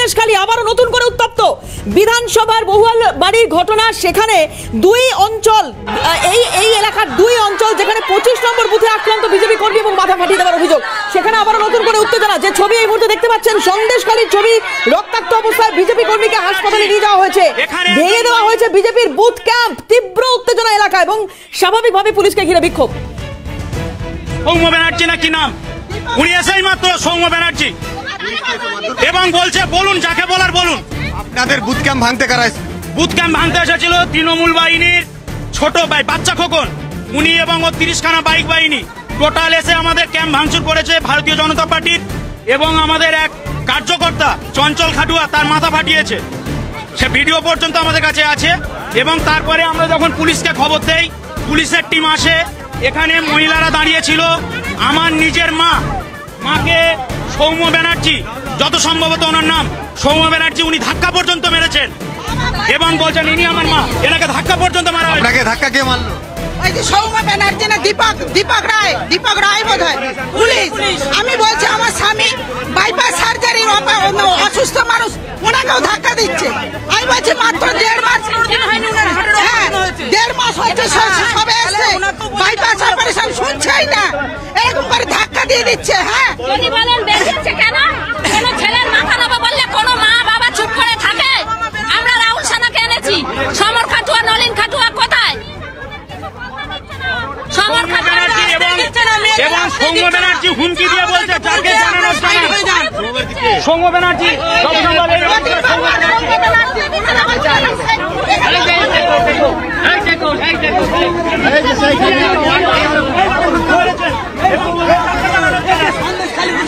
সন্দেশখালী আবারও নতুন করে উত্তপ্ত। বিধানসভার বহুয়াল বাড়ির ঘটনা, সেখানে দুই অঞ্চল, এই এলাকার দুই অঞ্চল যেখানে 25 নম্বর বুথে আক্রান্ত বিজেপি কর্মী এবং মাথা ফাটিয়ে দেওয়ার অভিযোগ, সেখানে আবারও নতুন করে উত্তেজনা। যে ছবি এই মুহূর্তে দেখতে পাচ্ছেন, সন্দেশখালীর ছবি, রক্তাক্ত অবস্থায় বিজেপি কর্মীকে হাসপাতালে নিয়ে যাওয়া হয়েছে, ভেঙে দেওয়া হয়েছে বিজেপির বুথ ক্যাম্প। তীব্র উত্তেজনা এলাকা এবং স্বাভাবিকভাবে পুলিশকে ঘিরে বিক্ষোভ। সৌম্য ব্যানার্জি নাকি নাম, উনি এসেই মাত্র সৌম্য ব্যানার্জি, এবং বলছে বলুন, যাকে বলার বলুন। আপনাদের বুথ ক্যাম্প ভাঙতে কারা? বুথ ক্যাম্প ভাঙতে এসেছিল তৃণমূল বাহিনীর ছোট ভাই বাচ্চা খোকন, উনি এবং ওর 30খানা বাইক বাহিনী টোটাল এসে আমাদের ক্যাম্প ভাঙচুর করেছে ভারতীয় জনতা পার্টির, এবং আমাদের এক কার্যকর্তা চঞ্চল খাটুয়া তার মাথা ফাটিয়েছে, সে ভিডিও পর্যন্ত আমাদের কাছে আছে। এবং তারপরে আমরা যখন পুলিশকে খবর দেই, পুলিশের টিম আসে, এখানে মহিলারা দাঁড়িয়েছিল। আমার নিজের মাকে সৌম্য ব্যানার্জি, যত সম্ভবত ওনার নাম সৌম্য ব্যানার্জি, উনি ধাক্কা পর্যন্ত মেরেছেন এবং বলছেন ইনি আমার মা, এনাকে ধাক্কা পর্যন্ত মারা হয়েছে। আপনাকে ধাক্কা কে মারলো? ওই যে সৌম্য ব্যানার্জি না দীপক রায় বোধ হয়, পুলিশ। আমি বলছি আমার স্বামী বাইপাস সার্জারির অসুস্থ মানুষ, ওনাকেও ধাক্কা দিচ্ছে। আমি বলছি মাত্র 1.5 মাস, হ্যাঁ 1.5 মাস হচ্ছে সবে এসছে, বাইপাস অপারেশন শুনছেই না, এরকম করে ধাক্কা দিয়ে দিচ্ছে। হ্যাঁ যদি বলেন বেরিয়েছে কেন, কোন ছেলের মাথা নেবো বললে কোন মা বাবা চুপ করে থাকে? আমরা রাহুল সানাকে এনেছি, সমর খাটুয়া নলিন খাটুয়া কোথায়? সমর খাটুয়া এবং সৌম্য ব্যানার্জি হুমকি দিয়ে বলছে যাকে জানানোর সৌম্য ব্যানার্জি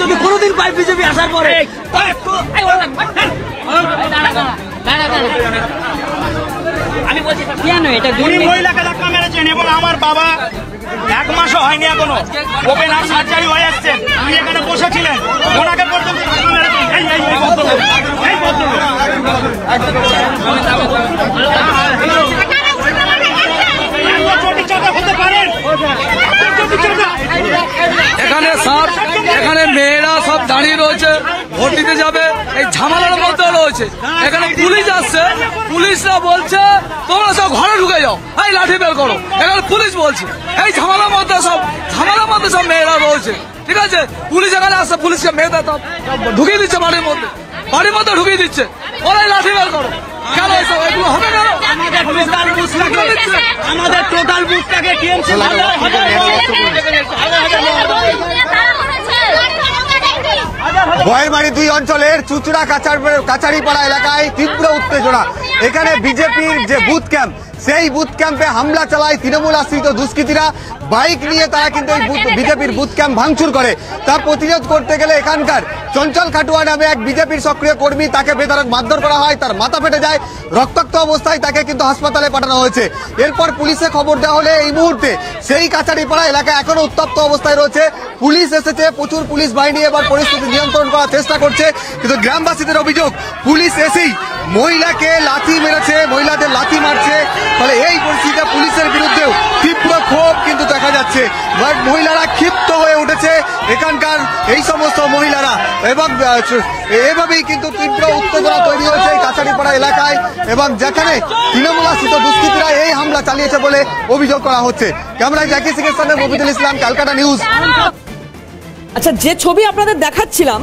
যদি কোনোদিন পাই বিজেপি আসার পরে আমি বলছি উনি মহিলাকে ধাক্কা মেরেছেন, এবং আমার বাবা 1 মাসও হয়নি এখনো, ওপেন হার্ট সার্জারি হয়ে আসছেন, উনি এখানে বসেছিলেন, ওনাকে পর্যন্ত ধাক্কা মেরেছেন। এই ভদ্রলোক হতে পারেন। এখানে মেয়েরা সব দাঁড়িয়ে রয়েছে, ভোট দিতে যাবে, এই ঝামেলার মধ্যে রয়েছে। এখানে পুলিশ আসছে, পুলিশরা বলছে তোমরা সব ঘরে ঢুকে যাও, এই লাঠি বের করো। এখানে পুলিশ বলছে এই ঝামেলার মধ্যে সব মেয়েরা রয়েছে, ঠিক আছে? পুলিশ এখানে আসছে, পুলিশকে মেয়েদের ঢুকিয়ে দিচ্ছে বাড়ির মধ্যে ঢুকিয়ে দিচ্ছে, ওরাই লাঠি বের করো। কেন এসব এগুলো হবে না? আমাদের টোটাল বুথটাকে টিএমসি ভয়ের বাড়ি 2 অঞ্চলের চুচড়া কাছাড়িপাড়া এলাকায় তীব্র উত্তেজনা। এখানে বিজেপির যে বুথ ক্যাম্প, সেই বুথ ক্যাম্পে হামলা চালায় তৃণমূল আশ্রিত দুষ্কৃতীরা। বাইক নিয়ে তারা কিন্তু বিজেপির বুথ ক্যাম্প ভাঙচুর করে। তা প্রতিরোধ করতে গেলে এখানকার চঞ্চল খাটুয়া নামে এক বিজেপির সক্রিয় কর্মী, তাকে বেধড়ক মারধর করা হয়, তার মাথা ফেটে যায়, রক্তাক্ত অবস্থায় তাকে কিন্তু হাসপাতালে পাঠানো হয়েছে। এরপর পুলিশে খবর দেওয়া হলে এই মুহূর্তে সেই কাছাড়িপাড়া এলাকা এখনো উত্তপ্ত অবস্থায় রয়েছে। পুলিশ এসেছে, প্রচুর পুলিশ বাহিনী এবার পরিস্থিতি নিয়ন্ত্রণ করার চেষ্টা করছে, কিন্তু গ্রামবাসীদের অভিযোগ পুলিশ এসেই মহিলাকে লাথি মেরেছে, মহিলাদের লাথি মারছে। ফলে এই পরিস্থিতিতে পুলিশের বিরুদ্ধেও তীব্র ক্ষোভ কিন্তু দেখা যাচ্ছে। মহিলারা ক্ষিপ্ত হয়ে উঠেছে এখানকার এই সমস্ত মহিলারা, এবং এভাবেই কিন্তু তীব্র উত্তেজনা তৈরি হয়েছে এই কাছাড়িপাড়া এলাকায়, এবং যেখানে তৃণমূল আশ্রিত দুষ্কৃতীরা এই হামলা চালিয়েছে বলে অভিযোগ করা হচ্ছে। ক্যামেরায় জাকির সিংয়ের সঙ্গে মফিজুল ইসলাম, ক্যালকাটা নিউজ। আচ্ছা, যে ছবি আপনাদের দেখাচ্ছিলাম,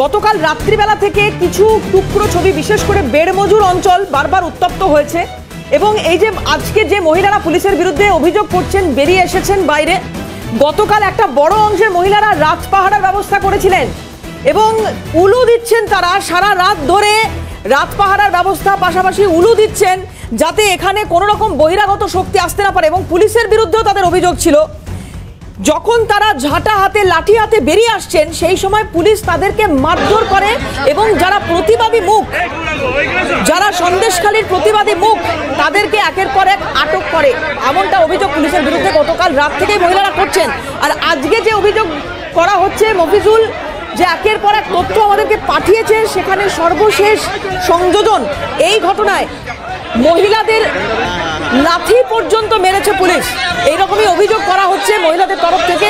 গতকাল রাত্রিবেলা থেকে কিছু টুকরো ছবি, বিশেষ করে বেড়মজুর অঞ্চল বারবার উত্তপ্ত হয়েছে, এবং এই যে আজকে যে মহিলারা পুলিশের বিরুদ্ধে অভিযোগ করছেন, বেরিয়ে এসেছেন বাইরে, গতকাল একটা বড় অংশের মহিলারা রাত পাহারার ব্যবস্থা করেছিলেন এবং উলু দিচ্ছেন। তারা সারা রাত ধরে রাত পাহারার ব্যবস্থা, পাশাপাশি উলু দিচ্ছেন যাতে এখানে কোনো রকম বহিরাগত শক্তি আসতে না পারে। এবং পুলিশের বিরুদ্ধেও তাদের অভিযোগ ছিল, যখন তারা ঝাঁটা হাতে লাঠি হাতে বেরিয়ে আসছেন সেই সময় পুলিশ তাদেরকে মারধর করে, এবং যারা প্রতিবাদী মুখ, যারা সন্দেশখালীর প্রতিবাদী মুখ, তাদেরকে একের পর এক আটক করে। এমনটা অভিযোগ পুলিশের বিরুদ্ধে গতকাল রাত থেকেই মহিলারা করছেন। আর আজকে যে অভিযোগ করা হচ্ছে, মফিজুল যে একের পর এক তথ্য আমাদেরকে পাঠিয়েছে, সেখানে সর্বশেষ সংযোজন এই ঘটনায় মহিলাদের লাঠি পর্যন্ত মেরেছে পুলিশ, এইরকমই অভিযোগ করা হচ্ছে মহিলাদের তরফ থেকে।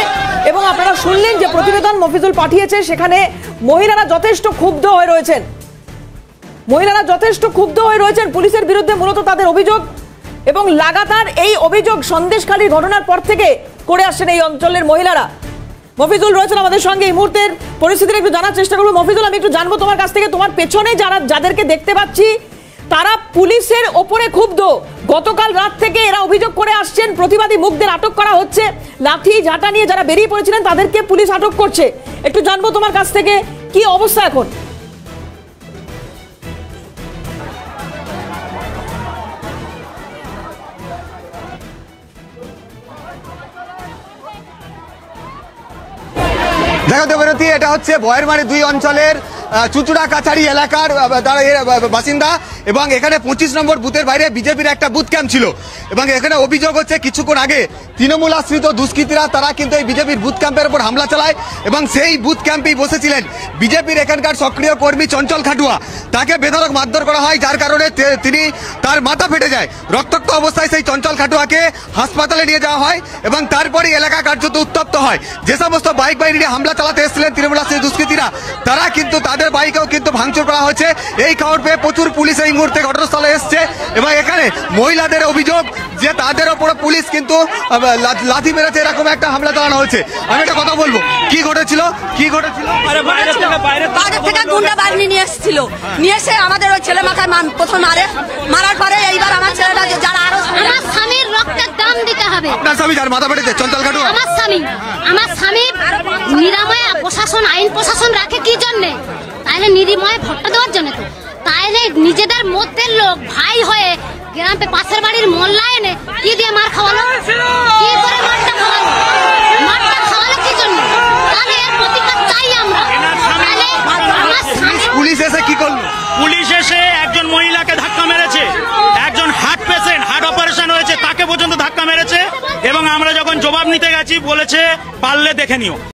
এবং আপনারা শুনলেন যে প্রতিবেদন মফিজুল পাঠিয়েছে, সেখানে মহিলারা যথেষ্ট ক্ষুব্ধ হয়ে রয়েছেন। মহিলারা যথেষ্ট ক্ষুব্ধ হয়ে রয়েছেন পুলিশের বিরুদ্ধে, মূলত তাদের অভিযোগ এবং লাগাতার এই অভিযোগ সন্দেশখালীর ঘটনার পর থেকে করে আসছেন এই অঞ্চলের মহিলারা। মফিজুল রয়েছেন আমাদের সঙ্গে, এই মুহূর্তের পরিস্থিতিটা একটু জানার চেষ্টা করবো। মফিজুল, আমি একটু জানবো তোমার কাছ থেকে, তোমার পেছনে যাদেরকে দেখতে পাচ্ছি তারা পুলিশের ওপরে ক্ষুব্ধ। গতকাল রাত থেকে এরা অভিযোগ করে আসছেন প্রতিবাদী মুখদের আটক করা হচ্ছে, লাঠি ঝাঁটা নিয়ে যারা বেরিয়ে পড়েছিলেন তাদেরকে পুলিশ আটক করছে। একটু জানবো তোমার কাছ থেকে কি অবস্থা এখন। দেখো দেবরতী, এটা হচ্ছে বয়েরমারি 2 অঞ্চলের চুচুড়া কাছারি এলাকার বাসিন্দা এবং এখানে 25 নম্বর বুথের বাইরে বিজেপির একটা বুথ ক্যাম্প ছিল এবং এখানে অভিযোগ হচ্ছে কিছুক্ষণ আগে তৃণমূল আশ্রিত দুষ্কৃতীরা তারা কিন্তু এই বিজেপির বুথ ক্যাম্পের উপর হামলা চালায় এবং সেই বুথ ক্যাম্পেই বসেছিলেন বিজেপির এখানকার সক্রিয় কর্মী চঞ্চল খাটুয়া। তাকে বেধড়ক মারধর করা হয়, যার কারণে তার মাথা ফেটে যায়। রক্তাক্ত অবস্থায় সেই চঞ্চল খাটুয়াকে হাসপাতালে নিয়ে যাওয়া হয় এবং তারপরে এলাকা কার্যত উত্তপ্ত হয়। যে সমস্ত বাইক বাহিনী হামলা চালাতে এসেছিলেন তৃণমূল আশ্রিত দুষ্কৃতীরা, তারা কিন্তু তাদের বাইকেও কিন্তু ভাঙচুর করা হয়েছে। এই খবর পেয়ে প্রচুর পুলিশ এই মুহূর্তে ঘটনাস্থলে এসছে এবং এখানে মহিলাদের অভিযোগ যে তাদের ওপরে পুলিশ কিন্তু লাঠি মেরেছে, এরকম একটা হামলা চালানো হয়েছে। আমি একটা কথা বলবো, কি ঘটেছিল? বাইরে থেকে গুন্ডা বাহিনী নিয়ে এসেছিল, নিয়ে এসে আমাদের ওই ছেলে মাথায় প্রথম মারার পরে এইবার আমার ছেলেটা যারা আরো আমার স্বামীর রক্তের দাম দিতে হবে। আপনার স্বামী যার মাথা ফেটেছে চঞ্চল খাটুয়া? আমার স্বামী নিরাময় প্রশাসন, আইন প্রশাসন রাখে কি জন্যে? তাইলে নিরাময় ভোটটা দেওয়ার জন্য তো। তাইলে নিজেদের মধ্যে লোক ভাই হয়ে গ্রামে পাশের বাড়ির মোল্লা এনে কি দিয়ে মার খাওয়ালো? কি করে মারটা খাওয়ালো? মারটা খাওয়ালো কি জন্য? তাহলে এর প্রতিবাদ চাই আমরা। তাহলে আমার স্বামী পুলিশ এসে কি করলো? পুলিশ এসে একজন মহিলাকে ধাক্কা মেরেছে, একজন হার্ট পেশেন্ট, হার্ট অপারেশন হয়েছে, তাকে পর্যন্ত ধাক্কা মেরেছে এবং আমরা যখন জবাব নিতে গেছি বলেছে পারলে দেখে নিও।